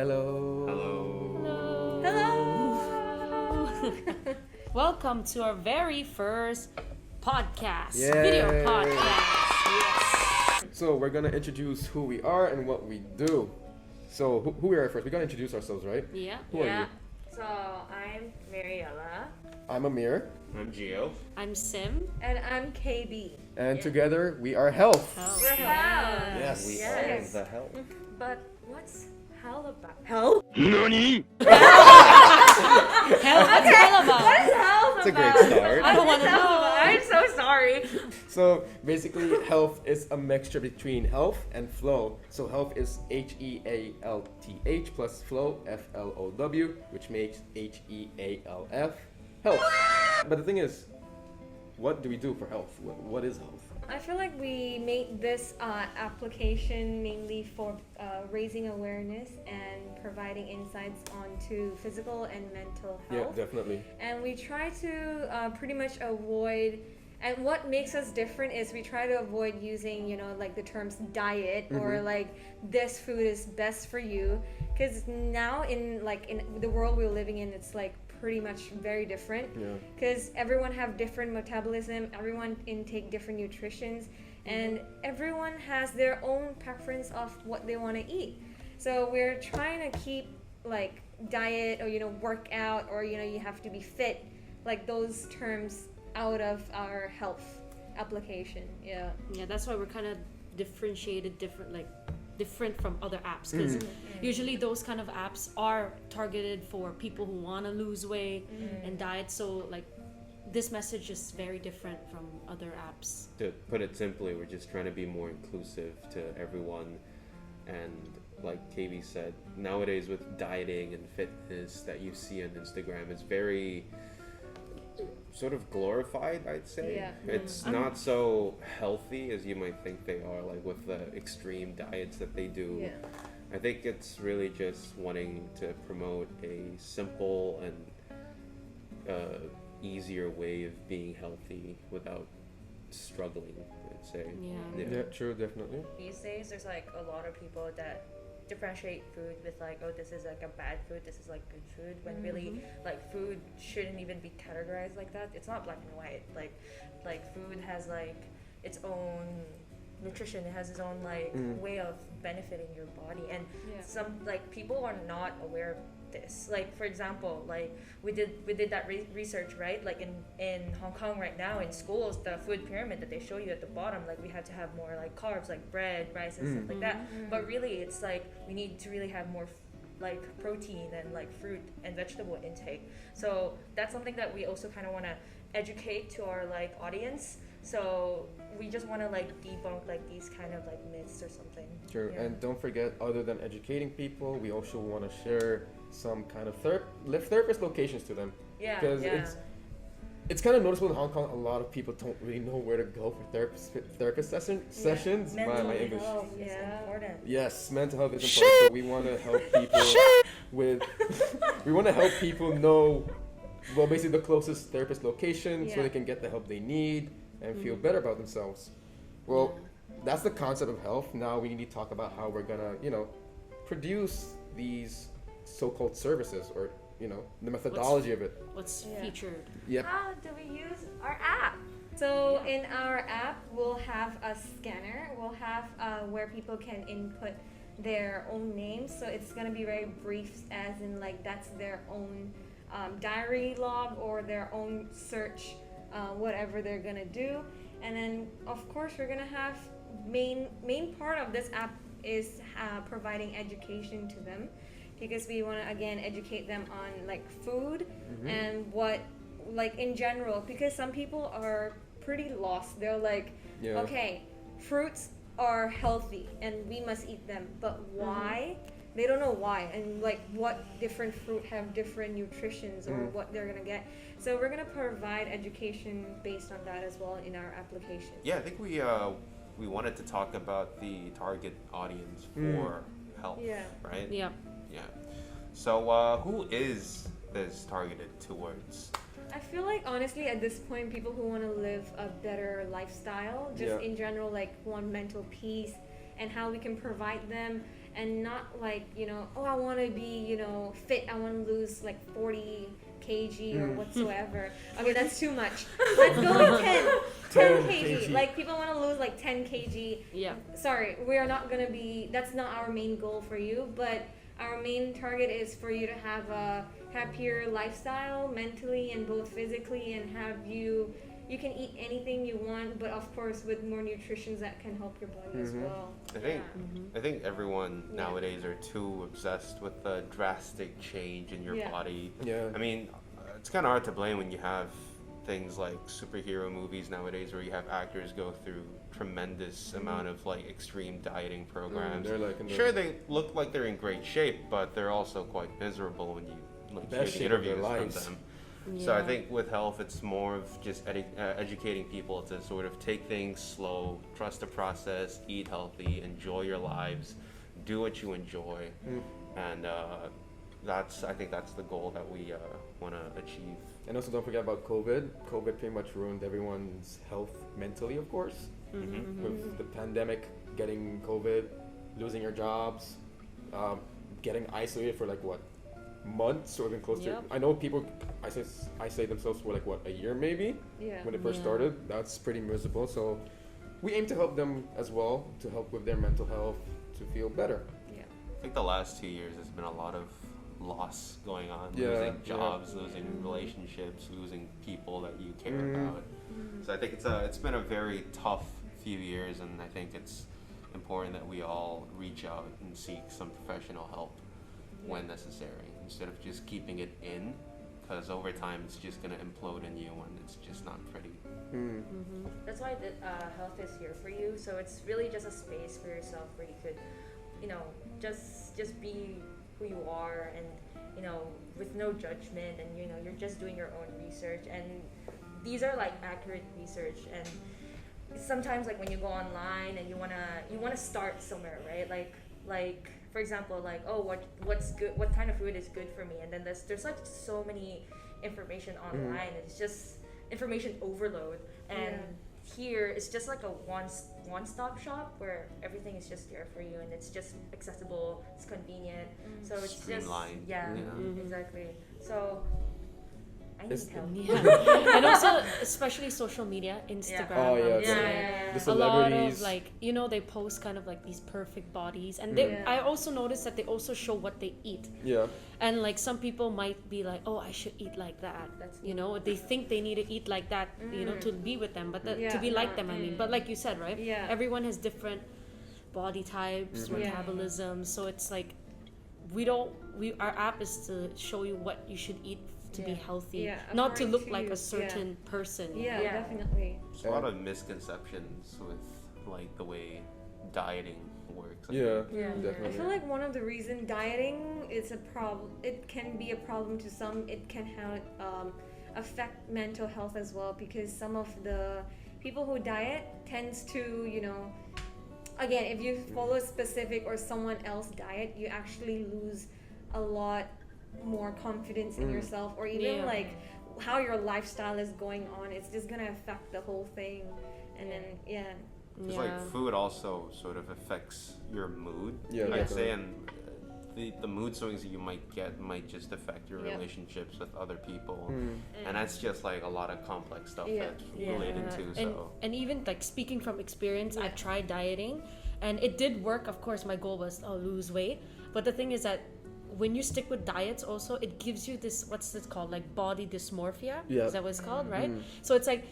Hello. Hello. Hello. Welcome to our very first podcast, Yay. video podcast. Yes. So we're gonna introduce who we are and what we do. So who we are first? We gotta introduce ourselves, right? Yeah. Who are you? So I'm Mariella. I'm Amir, I'm Gio. I'm Sim. And I'm KB. and together we are Health. Healf. We're Healf. Yes. We Yes. are the help. But what's hell about? Hell? NANI? Health, what's hell about? What is hell It's a about? great start. I don't want to Hell know. about? I'm so sorry. So basically, Health is a mixture between health and flow. So health is HEALTH plus flow FLOW, which makes HEALF. Health. But the thing is, what do we do for health? What is health? I feel like we made this application mainly for raising awareness and providing insights onto physical and mental health. Yeah, definitely. And we try to pretty much avoid, and what makes us different is we try to avoid using, like the terms diet or like this food is best for you, because now in the world we're living in, it's like pretty much very different, because everyone have different metabolism, everyone intake different nutritions, and everyone has their own preference of what they want to eat. So we're trying to keep like diet or work out or you have to be fit, like those terms out of our health application. Yeah, That's why we're kind of different from other apps, because usually those kind of apps are targeted for people who want to lose weight and diet. So like this message is very different from other apps. To put it simply, we're just trying to be more inclusive to everyone. And like KB said, nowadays with dieting and fitness that you see on Instagram is very sort of glorified, I'd say. Yeah. It's not so healthy as you might think they are, like with the extreme diets that they do. yeah. I think it's really just wanting to promote a simple and easier way of being healthy without struggling, I'd say. Yeah, true, definitely. These days there's like a lot of people that differentiate food with like, oh, this is like a bad food, this is like good food, when really like food shouldn't even be categorized like that. It's not black and white. Like food has like its own nutrition, it has its own like way of benefiting your body, and some like people are not aware of this. Like for example, like we did that research, right? Like in Hong Kong right now in schools, the food pyramid that they show you at the bottom, like we have to have more like carbs, like bread, rice, and stuff like that. But really it's like we need to really have more like protein and like fruit and vegetable intake. So that's something that we also kind of want to educate to our like audience. So we just want to like debunk like these kind of like myths or something. Sure, and don't forget, other than educating people, we also want to share some kind of therapist locations to them. Because it's kind of noticeable in Hong Kong, a lot of people don't really know where to go for therapist sessions. Mental My English. health is important. Yes, mental health is important. So we want to help people we want to help people know, well, basically the closest therapist location so they can get the help they need and feel better about themselves. Well, that's the concept of health. Now we need to talk about how we're gonna, produce these so-called services, or the methodology of it. What's featured? Yep. How do we use our app? So in our app, we'll have a scanner. We'll have where people can input their own names. So it's gonna be very brief, as in like that's their own diary log or their own search, whatever they're gonna do. And then of course we're gonna have main part of this app is providing education to them, because we want to again educate them on like food and what, like in general, because some people are pretty lost. They're like, okay, fruits are healthy and we must eat them, but why? They don't know why, and like what different fruit have different nutritions or what they're gonna get. So we're gonna provide education based on that as well in our application. Yeah, I think we wanted to talk about the target audience for health, right? Yeah. Yeah. So who is this targeted towards? I feel like honestly at this point, people who want to live a better lifestyle, just in general, like want mental peace, and how we can provide them and not like, oh, I want to be, fit, I want to lose like 40 kg or whatsoever. Okay, that's too much. Let's go with 10 kg. Like, people want to lose like 10 kg. Yeah. Sorry, we are not going to be, that's not our main goal for you, but our main target is for you to have a happier lifestyle mentally and both physically, and have you can eat anything you want, but of course with more nutrition that can help your body as well. I think everyone nowadays are too obsessed with the drastic change in your body. Yeah. I mean, it's kind of hard to blame when you have things like superhero movies nowadays where you have actors go through tremendous amount of like extreme dieting programs. They're like Sure, they look like they're in great shape, but they're also quite miserable when you like hear Best the shape of their interviews from lives. them. So I think with Healf, it's more of just educating people to sort of take things slow, trust the process, eat healthy, enjoy your lives, do what you enjoy, and I think that's the goal that we want to achieve. And also, don't forget about COVID. COVID pretty much ruined everyone's health mentally, of course. With the pandemic, getting COVID, losing your jobs, getting isolated for like what, months or even close to. I know people isolate themselves for like what, a year maybe. When they first started. That's pretty miserable. So we aim to help them as well, to help with their mental health, to feel better. I think the last 2 years there's been a lot of loss going on, Yeah, losing jobs, losing relationships, losing people that you care about. So I think it's been a very tough few years, and I think it's important that we all reach out and seek some professional help when necessary, instead of just keeping it in, because over time it's just going to implode in you and it's just not pretty. That's why the Healf is here for you. So it's really just a space for yourself where you could, just be who you are, and with no judgment, and you're just doing your own research, and these are like accurate research. And sometimes like when you go online and you wanna start somewhere, right? Like for example, like, oh, what's good, what kind of food is good for me, and then there's like so many information online, and it's just information overload. And here it's just like a one-stop shop where everything is just there for you, and it's just accessible, it's convenient, so it's streamlined. Exactly. So I need help. And also especially social media, Instagram. Oh yeah, the a lot celebrities. of like, they post kind of like these perfect bodies, and I also noticed that they also show what they eat. And like some people might be like, oh, I should eat like that. They think they need to eat like that, to be with them, but to be like them, I mean. But like you said, right? Everyone has different body types, metabolism, so it's like our app is to show you what you should eat to be healthy, not to look like a certain person. Definitely. There's a lot of misconceptions with like the way dieting works. Definitely. I feel like one of the reasons dieting is a problem, it can be a problem to some, it can affect mental health as well, because some of the people who diet tends to, again, if you follow a specific or someone else diet, you actually lose a lot more confidence in yourself, or even like how your lifestyle is going on. It's just gonna affect the whole thing. And then It's like food also sort of affects your mood, I'd say, and the mood swings that you might get might just affect your relationships with other people, and that's just like a lot of complex stuff that's related to. And even like speaking from experience, I've tried dieting, and it did work. Of course, my goal was lose weight, but the thing is that when you stick with diets also, it gives you this, what's it called, like body dysmorphia? Is that what it's called, right? So it's like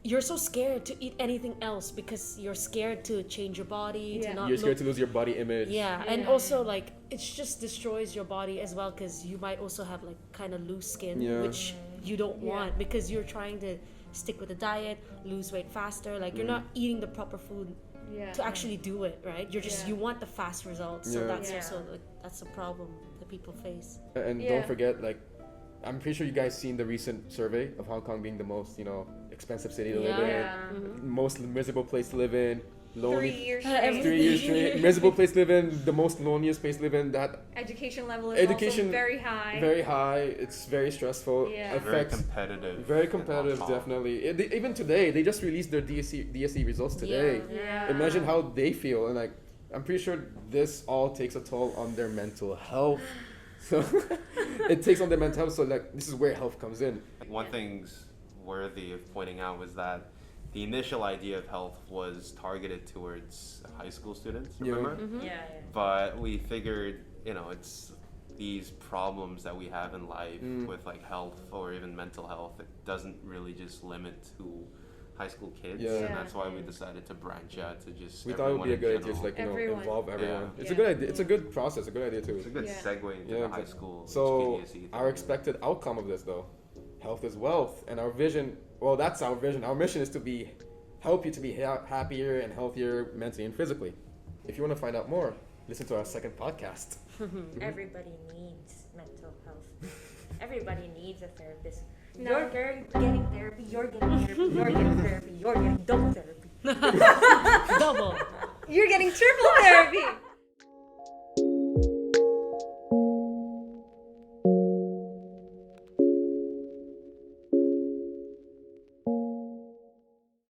you're so scared to eat anything else because you're scared to change your body, to not you're scared to lose your body image. And also like it just destroys your body as well, because you might also have like kind of loose skin, which you don't want, because you're trying to stick with a diet, lose weight faster, like you're not eating the proper food to actually do it, right? You're just you want the fast results, so that's also like, that's a problem that people face. And don't forget, like, I'm pretty sure you guys seen the recent survey of Hong Kong being the most expensive city to live in, most miserable place to live in, lonely 3 years straight. 3 years straight, miserable place to live in, the most loneliest place to live in. That education level is also very high. Very high. It's very stressful. Very competitive. Very competitive, definitely. Even today, they just released their DSE results today. Imagine how they feel, and like I'm pretty sure this all takes a toll on their mental health. So it takes on their mental health. So like this is where health comes in. One thing's worthy of pointing out was that the initial idea of Healf was targeted towards high school students, remember? Mm-hmm. Yeah. But we figured, it's these problems that we have in life with like health or even mental health. It doesn't really just limit to high school kids, Yeah. and that's why we decided to branch out to just. We thought it would be a good idea to general. like Everyone. involve everyone. Yeah. It's a good idea. It's a good process. A good idea too. It's a good Yeah. segue into Yeah, the high exactly. school. So HKDSE thing. our expected outcome of this though, health is wealth, and our vision. Well, that's our vision. Our mission is to help you to be happier and healthier mentally and physically. If you want to find out more, listen to our second podcast. Everybody needs mental health. Everybody needs a therapist. No. You're getting therapy. You're getting therapy. You're getting therapy. You're getting double therapy. Double. You're getting triple therapy.